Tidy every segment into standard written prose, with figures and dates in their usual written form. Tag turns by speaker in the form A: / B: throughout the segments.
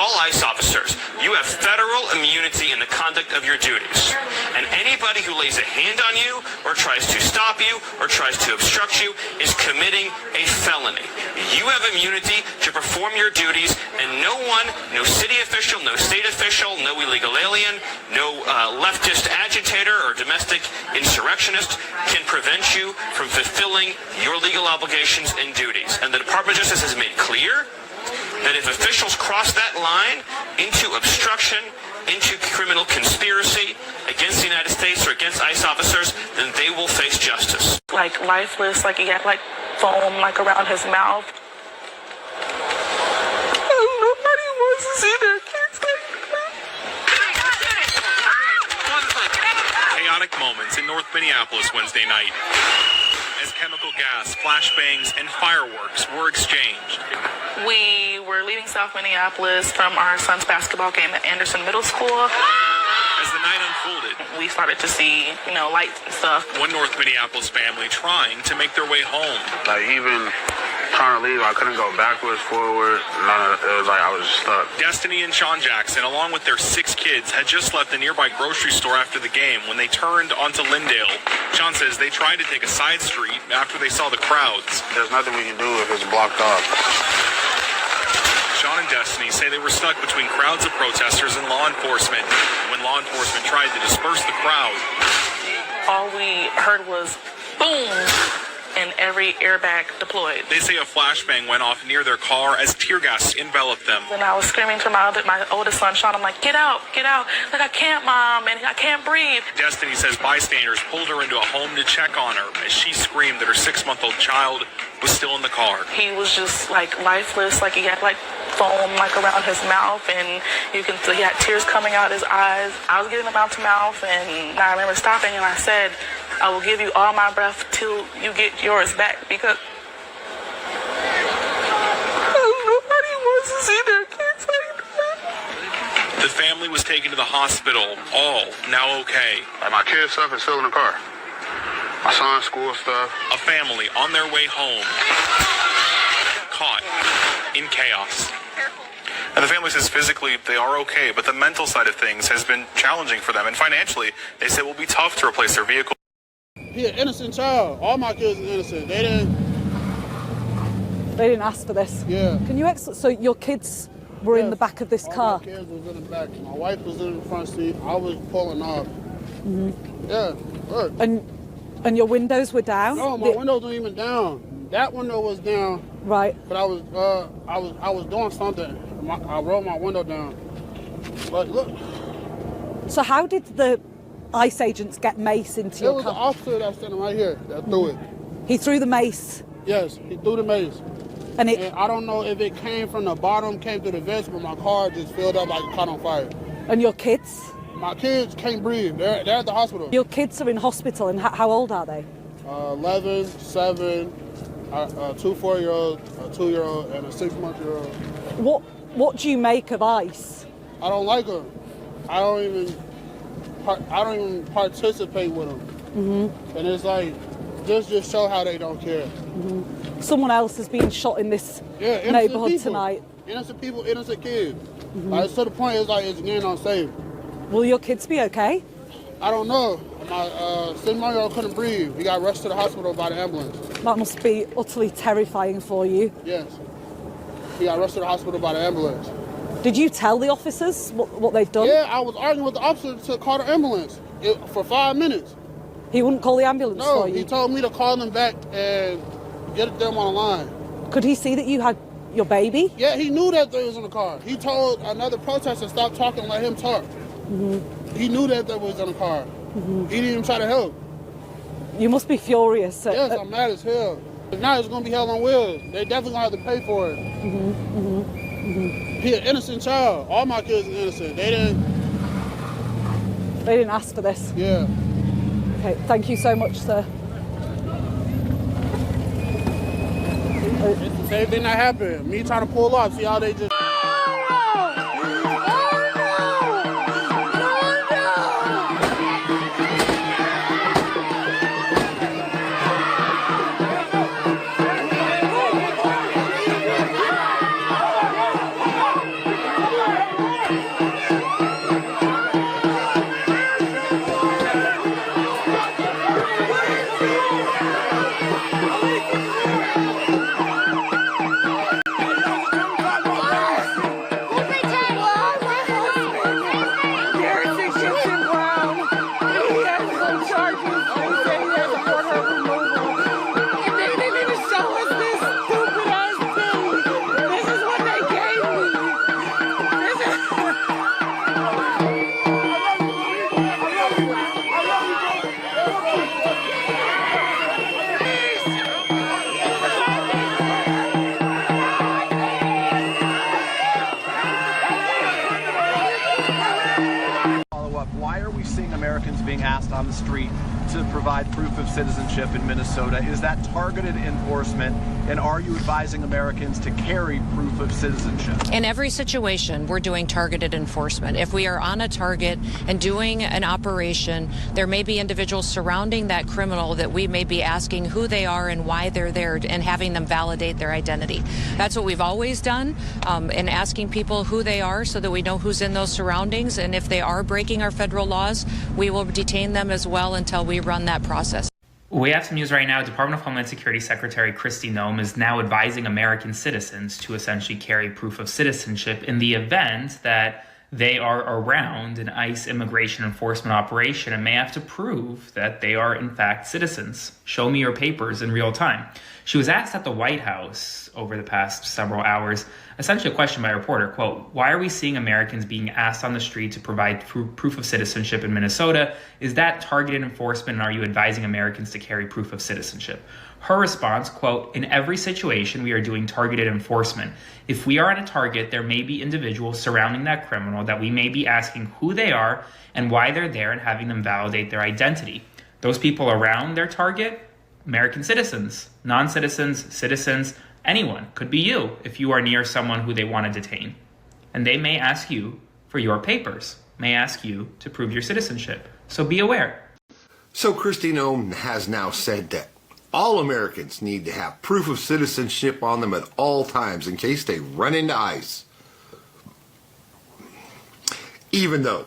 A: all ICE officers, you have federal immunity in the conduct of your duties. And anybody who lays a hand on you, or tries to stop you, or tries to obstruct you, is committing a felony. You have immunity to perform your duties, and no one, no city official, no state official, no illegal alien, no leftist agitator or domestic insurrectionist can prevent you from fulfilling your legal obligations and duties. And the Department of Justice has made clear that if officials cross that line into obstruction, into criminal conspiracy against the United States or against ICE officers, then they will face justice.
B: Like lifeless, like he had like foam like around his mouth. Nobody wants to see their kids like that.
C: Chaotic moments in North Minneapolis Wednesday night as chemical gas, flashbangs, and fireworks were exchanged.
B: We were leaving South Minneapolis from our son's basketball game at Anderson Middle School.
C: As the night unfolded,
B: we started to see, lights and stuff.
C: One North Minneapolis family trying to make their way home.
D: Like, even trying to leave, I couldn't go backwards, forward. It was like I was stuck.
C: Destiny and Sean Jackson, along with their 6 kids, had just left the nearby grocery store after the game when they turned onto Lyndale. Sean says they tried to take a side street after they saw the crowds.
D: There's nothing we can do if it's blocked off.
C: Sean and Destiny say they were stuck between crowds of protesters and law enforcement. When law enforcement tried to disperse the crowd,
B: all we heard was boom, and every airbag deployed.
C: They say a flashbang went off near their car as tear gas enveloped them.
B: And I was screaming to my oldest son, Sean. I'm like, get out, get out. Like, I can't, Mom, and I can't breathe.
C: Destiny says bystanders pulled her into a home to check on her as she screamed that her 6-month-old child was still in the car.
B: He was just like lifeless, like he had like foam like around his mouth, and you can see he had tears coming out his eyes. I was getting him out to mouth, and I remember stopping and I said, I will give you all my breath till you get yours back, because nobody wants to see their kids like that.
C: The family was taken to the hospital, all now okay.
D: Like, my kids' stuff is still in the car. My son's school stuff.
C: A family on their way home, caught in chaos. And the family says physically they are okay, but the mental side of things has been challenging for them. And financially, they say it will be tough to replace their vehicle.
E: He an innocent child. All my kids are innocent. They didn't
F: ask for this.
E: Yeah.
F: Can you so your kids were in the back of this car?
E: My kids was in the back. My wife was in the front seat. I was pulling off. Yeah. Look.
F: And your windows were down?
E: No, my windows weren't even down. That window was down.
F: Right.
E: But I was doing something. I rolled my window down. But look.
F: So how did the ICE agents get mace into your car?
E: It was the officer that's standing right here that threw it.
F: He threw the mace?
E: Yes, he threw the mace. And I don't know if it came from the bottom, came through the vents, but my car just filled up like it caught on fire.
F: And your kids?
E: My kids can't breathe. They're at the hospital.
F: Your kids are in hospital, and how old are they?
E: 11, 7, 2 4-year-olds, a 2-year-old, and a 6-month-year-old.
F: What do you make of ICE?
E: I don't like them. I don't even participate with them. And it's like, just show how they don't care.
F: Someone else has been shot in this neighborhood tonight.
E: Innocent people, innocent kids. Like, to the point, it's like it's getting unsafe.
F: Will your kids be okay?
E: I don't know. My 6-month-year-old couldn't breathe. He got rushed to the hospital by the ambulance.
F: That must be utterly terrifying for you.
E: Yes. He got rushed to the hospital by the ambulance.
F: Did you tell the officers what they've done?
E: Yeah, I was arguing with the officer to call the ambulance for 5 minutes.
F: He wouldn't call the ambulance for you?
E: No, he told me to call them back and get them on the line.
F: Could he see that you had your baby?
E: Yeah, he knew that they was in the car. He told another protester to stop talking and let him talk. He knew that they was in the car. He didn't even try to help.
F: You must be furious.
E: Yes, I'm mad as hell. Now it's going to be hell on wheels. They definitely going to have to pay for it. He an innocent child. All my kids are innocent. They didn't
F: ask for this.
E: Yeah.
F: Okay, thank you so much, sir.
E: It's the same thing that happened. Me trying to pull off, see how they just...
G: seeing Americans being asked on the street to provide proof of citizenship in Minnesota. Is that targeted enforcement? And are you advising Americans to carry proof of citizenship?
H: In every situation, we're doing targeted enforcement. If we are on a target and doing an operation, there may be individuals surrounding that criminal that we may be asking who they are and why they're there and having them validate their identity. That's what we've always done, and asking people who they are so that we know who's in those surroundings. And if they are breaking our federal laws, we will detain them as well until we run that process.
I: We have some news right now. Department of Homeland Security Secretary Kristi Noem is now advising American citizens to essentially carry proof of citizenship in the event that they are around an ICE immigration enforcement operation and may have to prove that they are in fact citizens. Show me your papers in real time. She was asked at the White House over the past several hours, essentially a question by a reporter, quote, "Why are we seeing Americans being asked on the street to provide proof of citizenship in Minnesota? Is that targeted enforcement, and are you advising Americans to carry proof of citizenship?" Her response, quote, "In every situation, we are doing targeted enforcement. If we are on a target, there may be individuals surrounding that criminal that we may be asking who they are and why they're there and having them validate their identity. Those people around their target, American citizens, non-citizens, citizens, anyone, could be you if you are near someone who they want to detain. And they may ask you for your papers, may ask you to prove your citizenship. So be aware."
J: So Kristi Noem has now said that all Americans need to have proof of citizenship on them at all times in case they run into ICE. Even though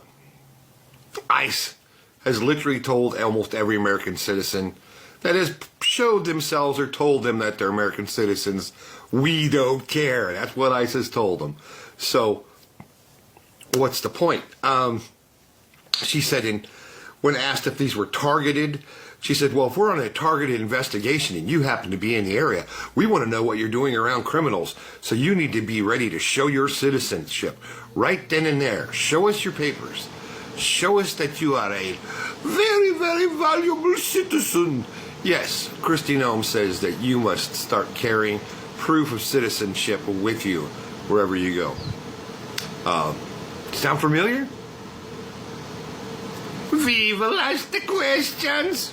J: ICE has literally told almost every American citizen that has showed themselves or told them that they're American citizens, we don't care. That's what ICE has told them. So what's the point? She said when asked if these were targeted, she said, well, if we're on a targeted investigation and you happen to be in the area, we want to know what you're doing around criminals. So you need to be ready to show your citizenship right then and there. Show us your papers. Show us that you are a very, very valuable citizen. Yes, Kristi Noem says that you must start carrying proof of citizenship with you wherever you go. Sound familiar? We will ask the questions.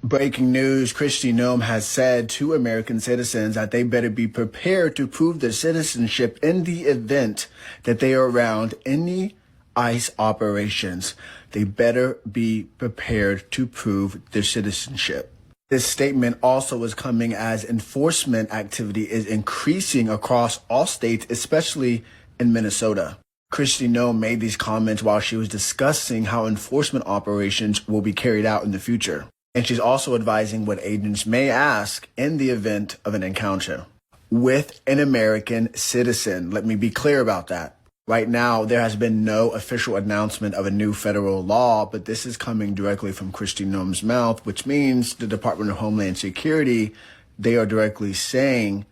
K: Breaking news, Kristi Noem has said to American citizens that they better be prepared to prove their citizenship in the event that they are around any ICE operations. They better be prepared to prove their citizenship. This statement also is coming as enforcement activity is increasing across all states, especially in Minnesota. Kristi Noem made these comments while she was discussing how enforcement operations will be carried out in the future. And she's also advising what agents may ask in the event of an encounter with an American citizen. Let me be clear about that. Right now, there has been no official announcement of a new federal law, but this is coming directly from Kristi Noem's mouth, which means the Department of Homeland Security, they are directly saying,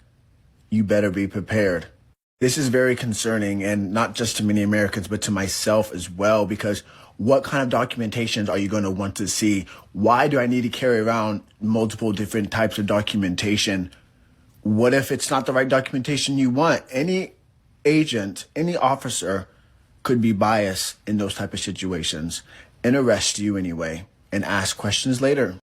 K: you better be prepared. This is very concerning, and not just to many Americans, but to myself as well, because what kind of documentations are you going to want to see? Why do I need to carry around multiple different types of documentation? What if it's not the right documentation you want? Any agent, any officer could be biased in those type of situations and arrest you anyway and ask questions later.